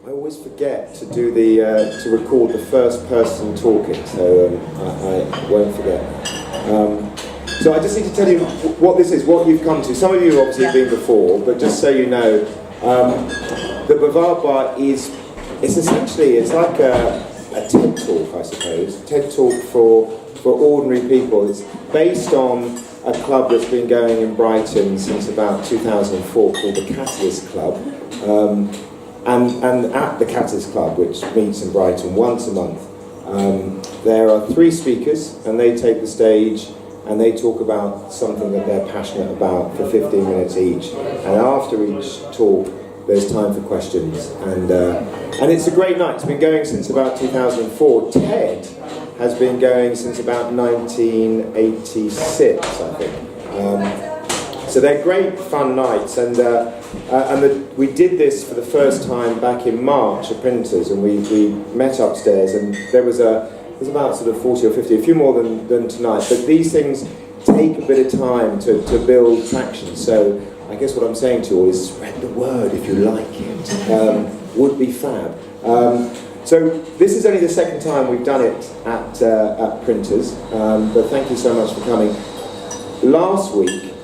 I always forget to do to record the first person talking, so I won't forget. So I just need to tell you what this is, what you've come to. Some of you obviously have been before, but just so you know, the Bavard Bar it's like a TED Talk, I suppose. TED Talk for ordinary people. It's based on a club that's been going in Brighton since about 2004 called the Catalyst Club. And at the Catalyst Club, which meets in Brighton once a month, there are 3 speakers, and they take the stage and they talk about something that they're passionate about for 15 minutes each. And after each talk, there's time for questions. And it's a great night. It's been going since about 2004. TED has been going since about 1986, I think. So they're great fun nights, and we did this for the first time back in March at Printers, and we met upstairs, and there was about sort of 40 or 50, a few more than tonight, but these things take a bit of time to build traction. So I guess what I'm saying to you all is spread the word if you like it. Would be fab. So this is only the second time we've done it at Printers, but thank you so much for coming. Last week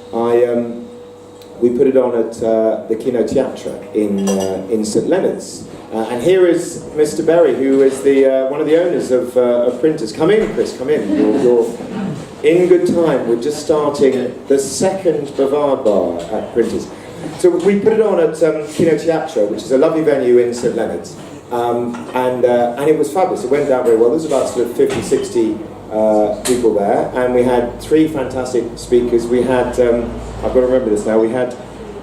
we put it on at the Kino Teatre in St Leonard's, and here is Mr. Berry, who is one of the owners of Printers. Come in, Chris. Come in. You're in good time. We're just starting the second Bavard Bar at Printers. So we put it on at Kino Teatre, which is a lovely venue in St Leonard's, and it was fabulous. It went down very well. There was about sort of 50, 60 people there, and we had 3 fantastic speakers. We had, I've got to remember this now, we had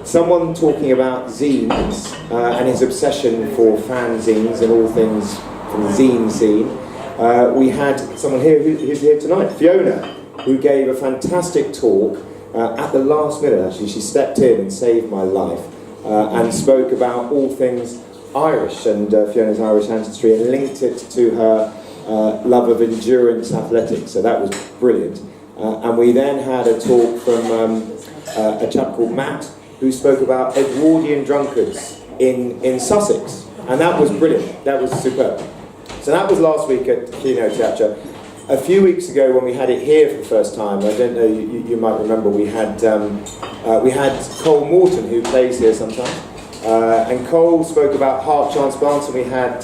someone talking about zines and his obsession for fanzines and all things from the zine scene. We had someone here who's here tonight, Fiona, who gave a fantastic talk at the last minute. Actually, she stepped in and saved my life and spoke about all things Irish and Fiona's Irish ancestry, and linked it to her love of endurance athletics, so that was brilliant. And we then had a talk from a chap called Matt, who spoke about Edwardian drunkards in Sussex, and that was brilliant. That was superb. So that was last week at Kino Teatre. A few weeks ago, when we had it here for the first time, I don't know, you might remember, we had Cole Morton, who plays here sometimes, and Cole spoke about heart transplants, and we had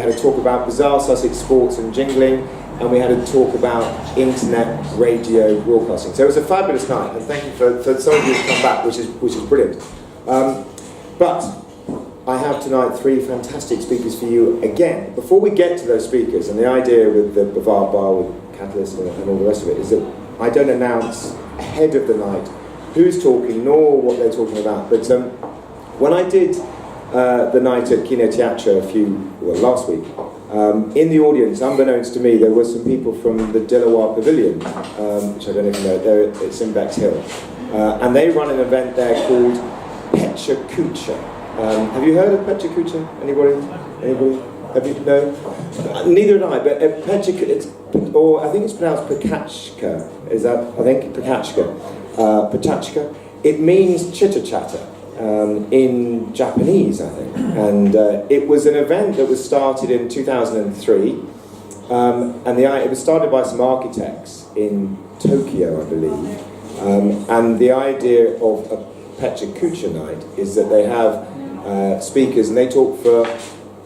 a talk about bizarre Sussex sports and jingling, and we had a talk about internet radio broadcasting. So it was a fabulous night, and thank you for some of you to come back, which is brilliant. But I have tonight 3 fantastic speakers for you again. Before we get to those speakers, and the idea with the Bavard Bar, with Catalyst and all the rest of it, is that I don't announce ahead of the night who's talking, nor what they're talking about. But when I did the night at Kino Teatre last week, in the audience, unbeknownst to me, there were some people from the Delaware Pavilion, which I don't even know, it's in Bexhill, and they run an event there called Pecha Kucha. Have you heard of Pecha Kucha? Anybody? Have you? No? Neither had I, but Pecha, or I think it's pronounced Pekachka, is that, I think, Pekachka. It means chitter-chatter. In Japanese, I think, and it was an event that was started in 2003, and it was started by some architects in Tokyo, I believe, and the idea of a Pecha Kucha night is that they have speakers, and they talk for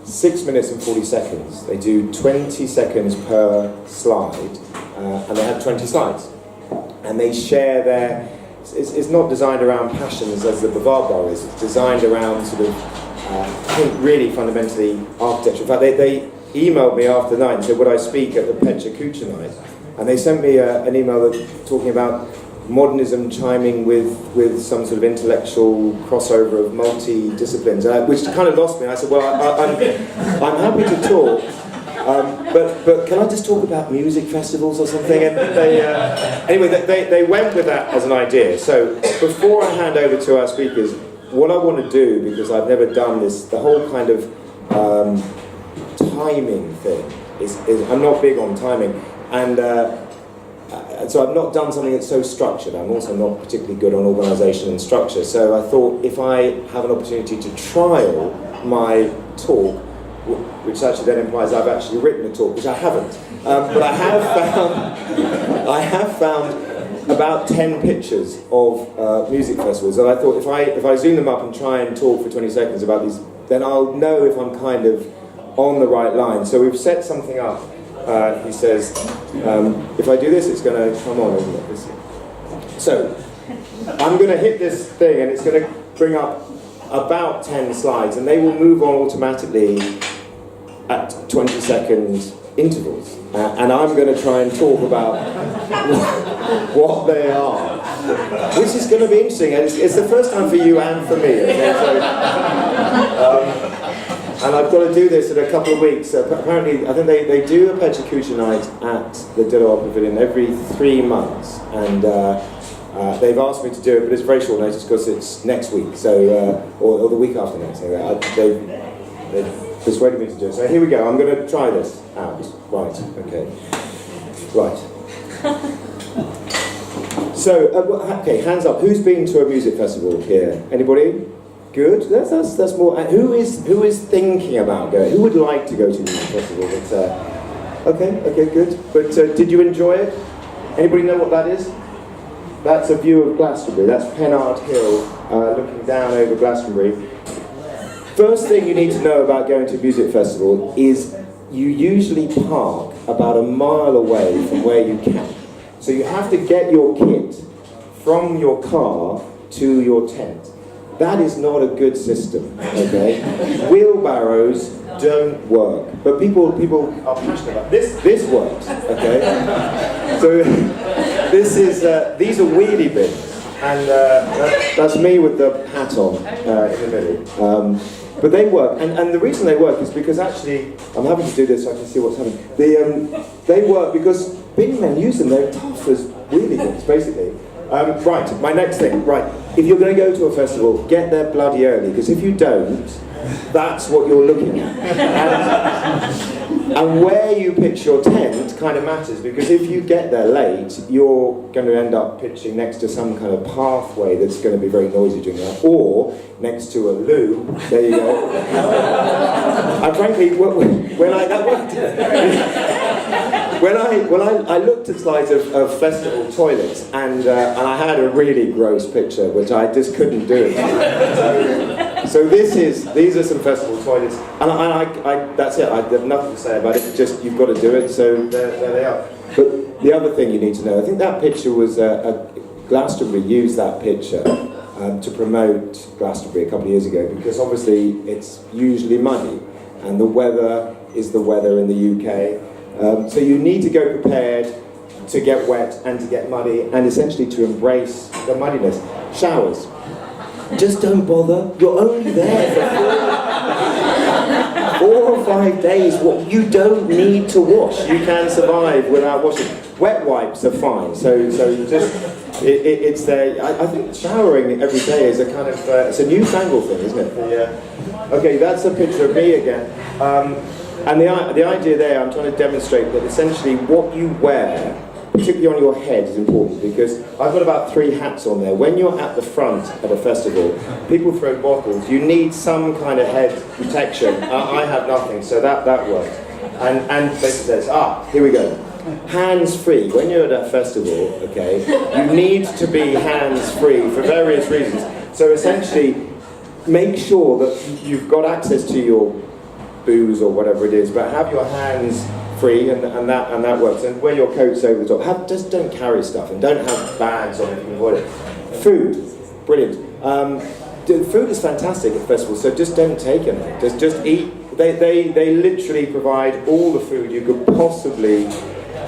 6 minutes and 40 seconds. They do 20 seconds per slide, and they have 20 slides, and they share their. It's not designed around passions as the Bavard Bar is. It's designed around sort of, I think, really fundamentally architecture. In fact, they emailed me after the night and said, would I speak at the Pecha Kucha night? And they sent me an email talking about modernism chiming with some sort of intellectual crossover of multi-disciplines, which kind of lost me. And I said, well, I'm happy to talk. But can I just talk about music festivals or something? And they went with that as an idea. So before I hand over to our speakers, what I want to do, because I've never done this, the whole kind of timing thing is I'm not big on timing, and so I've not done something that's so structured. I'm also not particularly good on organisation and structure. So I thought if I have an opportunity to trial my talk, which actually then implies I've actually written a talk, which I haven't. But I have found about 10 pictures of music festivals, and I thought if I zoom them up and try and talk for 20 seconds about these, then I'll know if I'm kind of on the right line. So we've set something up. He says, if I do this, it's going to come on, isn't it? So I'm going to hit this thing, and it's going to bring up about 10 slides, and they will move on automatically at 20-second intervals. And I'm going to try and talk about what they are, which is going to be interesting. And it's the first time for you and for me. Okay? So, and I've got to do this in a couple of weeks. Apparently, I think they do a Pechacucha night at the Dillow Pavilion every 3 months. And they've asked me to do it, but it's very short notice because it's next week, so or the week after next. So they've persuaded me to do it. So here we go. I'm going to try this out. Right. Okay. Right. So okay, hands up. Who's been to a music festival here? Anybody? Good. That's more. Who is thinking about going? Who would like to go to a music festival? But, okay. Good. But did you enjoy it? Anybody know what that is? That's a view of Glastonbury. That's Pennard Hill, looking down over Glastonbury. First thing you need to know about going to a music festival is you usually park about a mile away from where you camp. So you have to get your kit from your car to your tent. That is not a good system, okay? Wheelbarrows don't work, but people are passionate about this. This works, okay? So these are wheelie bins, and that's me with the hat on in the middle. But they work, and the reason they work is because actually, I'm happy to do this so I can see what's happening. They work because bin men use them. They're tough as wheelie bins, basically. Right, my next thing. Right, if you're going to go to a festival, get there bloody early, because if you don't, that's what you're looking at. And where you pitch your tent kind of matters, because if you get there late, you're going to end up pitching next to some kind of pathway that's going to be very noisy during that, or next to a loo. There you go. And frankly, when I looked at slides of festival toilets, and I had a really gross picture, which I just couldn't do. So these are some festival toilets, and I that's it. I have nothing to say about it. Just you've got to do it. So there they are. But the other thing you need to know, I think that picture was Glastonbury used that picture to promote Glastonbury a couple of years ago, because obviously it's usually muddy, and the weather is the weather in the UK. So you need to go prepared to get wet and to get muddy, and essentially to embrace the muddiness. Showers. Just don't bother. You're only there for 4 or 5 days. You don't need to wash. You can survive without washing. Wet wipes are fine. So just it's there. I think showering every day is a kind of it's a newfangled thing, isn't it? Okay, that's a picture of me again. And the idea there, I'm trying to demonstrate that essentially what you wear, particularly on your head, is important, because I've got about 3 hats on there. When you're at the front at a festival, people throw bottles. You need some kind of head protection. I have nothing, so that works. And basically says, here we go. Hands-free. When you're at a festival, okay, you need to be hands-free for various reasons. So essentially, make sure that you've got access to your booze or whatever it is, but have your hands free, and that works. And wear your coats over the top. Just don't carry stuff, and don't have bags on if you can avoid it. Food, brilliant. Food is fantastic at festivals, so just don't take anything. Just eat. They literally provide all the food you could possibly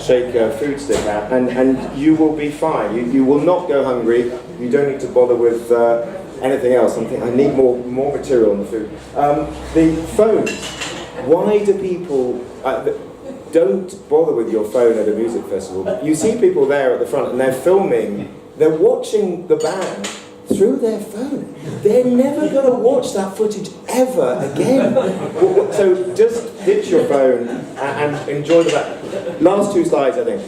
shake a food stick at, and you will be fine. You will not go hungry. You don't need to bother with anything else. I need more material on the food. The phones. Why do people... don't bother with your phone at a music festival. You see people there at the front, and they're filming, they're watching the band through their phone. They're never going to watch that footage ever again. So just ditch your phone and enjoy the band. Last 2 slides, I think.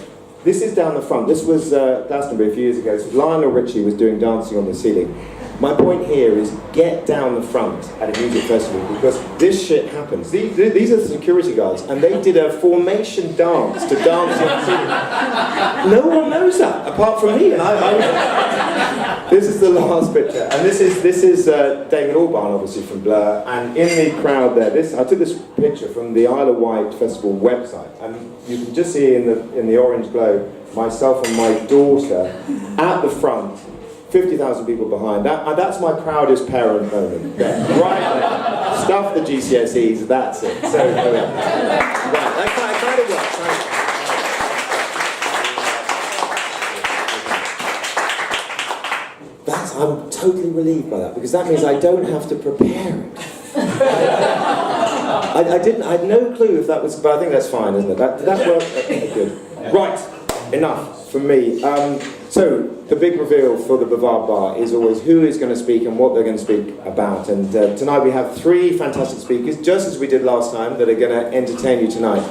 This is down the front. This was Glastonbury a few years ago. So Lionel Richie was doing Dancing on the Ceiling. My point here is get down the front at a music festival, because this shit happens. These are the security guards, and they did a formation dance to dance. No one knows that apart from me. And this is the last picture, and this is David Albarn, obviously from Blur, and in the crowd there. I took this picture from the Isle of Wight Festival website, and you can just see in the orange glow myself and my daughter at the front. 50,000 people behind. That's my proudest parent moment. There, right there. Stuff the GCSEs, that's it. So, right, that kind of works. I'm totally relieved by that, because that means I don't have to prepare it. I had no clue if that was, but I think that's fine, isn't it? Did that work? Okay, good. Right, enough from me. So, the big reveal for the Bavard Bar is always who is going to speak and what they're going to speak about. And tonight we have 3 fantastic speakers, just as we did last time, that are going to entertain you tonight.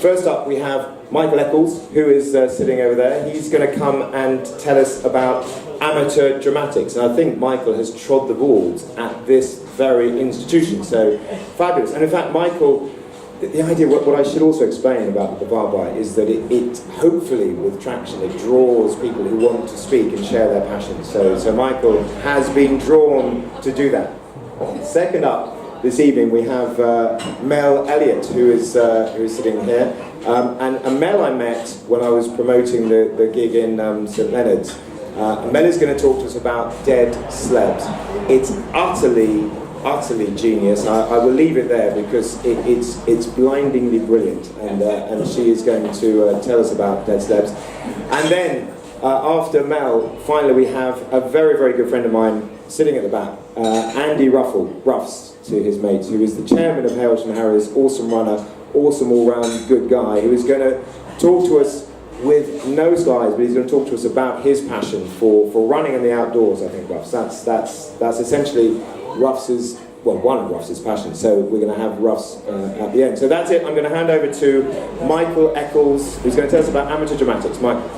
First up, we have Michael Eccles, who is sitting over there. He's going to come and tell us about amateur dramatics. And I think Michael has trod the balls at this very institution. So, fabulous. And in fact, Michael... The idea, what I should also explain about the Bavard Bar is that it hopefully, with traction, it draws people who want to speak and share their passions. So Michael has been drawn to do that. Second up this evening, we have Mel Elliott, who is sitting here. And Mel I met when I was promoting the gig in St Leonard's. Mel is going to talk to us about dead celebs. It's utterly genius. I will leave it there because it's blindingly brilliant, and she is going to tell us about dead celebs. And then after Mel, finally we have a very, very good friend of mine sitting at the back, Andy Ruffs to his mates, who is the chairman of Hailsham Harris, awesome runner, awesome all-round good guy, who is going to talk to us with no slides, but he's going to talk to us about his passion for running in the outdoors. I think Ruffs. That's essentially Ruffs's, well, one of Ruffs's passions. So we're going to have Ruffs at the end. So that's it. I'm going to hand over to Michael Eccles, who's going to tell us about amateur dramatics. Michael.